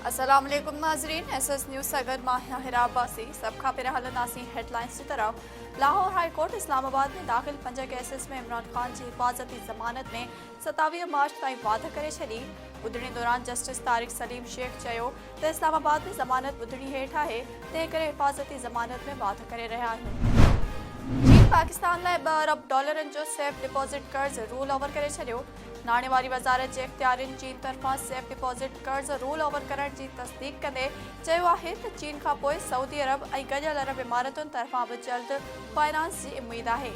अस्सलाम वालेकुम नाजरीन, SS न्यूज़ सगर माहिया हिराबासी सब खा पिरा हलनासी हेडलाइंस की तरफ। लाहौर हाई कोर्ट इस्लामाबाद में दाखिल 5 केसेस में इमरान खान की हिफाजती ज़मानत में 27 मार्च ताईं वाधा करे छॾी। ॿुधणी दौरान जस्टिस तारिक सलीम शेख चयो त इस्लामाबाद में ज़मानत ॿुधणी हेठि आहे, तंहिं करे हिफाजती ज़मानत में वाधा करे रहिया आहियूं। चीन पाकिस्तान लाइ $2 अरब जो सेफ डिपॉज़िट कर्ज़ रोल ओवर करे छॾियो। नाणे वारी वज़ारत जे इख़्तियारियुनि चीन तरफ़ां सेफ डिपॉज़िट कर्ज़ रोल ओवर करण जी तस्दीक़ कंदे चयो आहे त चीन खां पोइ सऊदी अरब ऐं गॾियल अरब इमारतुनि तरफ़ां बि जल्द फाइनेंस जी उमेद आहे।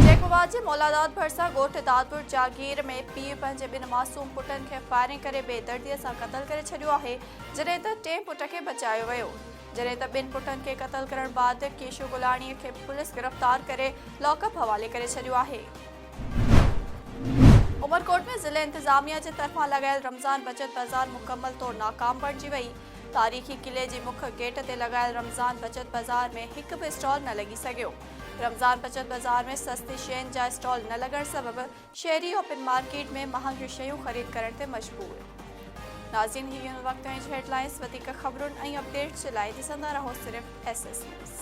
जैकोबाद जे मौलादात भरिसां ॻोठ दादपुर जागीर में पीउ पंहिंजे 2 मासूम पुटनि खे फायरिंग करे बेदर्दीअ सां क़तल करे छॾियो आहे, जॾहिं त 3 पुट खे बचायो वियो। जॾहिं त 2 पुटनि खे क़तल करण बैदि केशू गुलाणीअ खे पुलिस गिरफ़्तार करे लॉकअप हवाले करे छॾियो आहे। उमरकोट में ज़िले इंतज़ामिया जे तरफ़ां लॻायल रमज़ान बचत बाज़ार मुकम्मल तौर नाकाम बणिजी वई। तारीख़ी किले जे मुख्य गेट ते लॻायल रमज़ान बचत बाज़ार में हिकु बि स्टॉल न लॻी सघियो। रमज़ान बचत बाज़ार में सस्ती शयुनि जा स्टॉल न लॻण सबबि शहरी ओपन मार्केट में महांगियूं शयूं ख़रीद करण ते मजबूर। नाज़रीन, ही वक़्त हेडलाइंस, वधीक ख़बरुनि ऐं अपडेट्स जे लाइ ॾिसंदा रहो सिर्फ़ SS न्यूज़।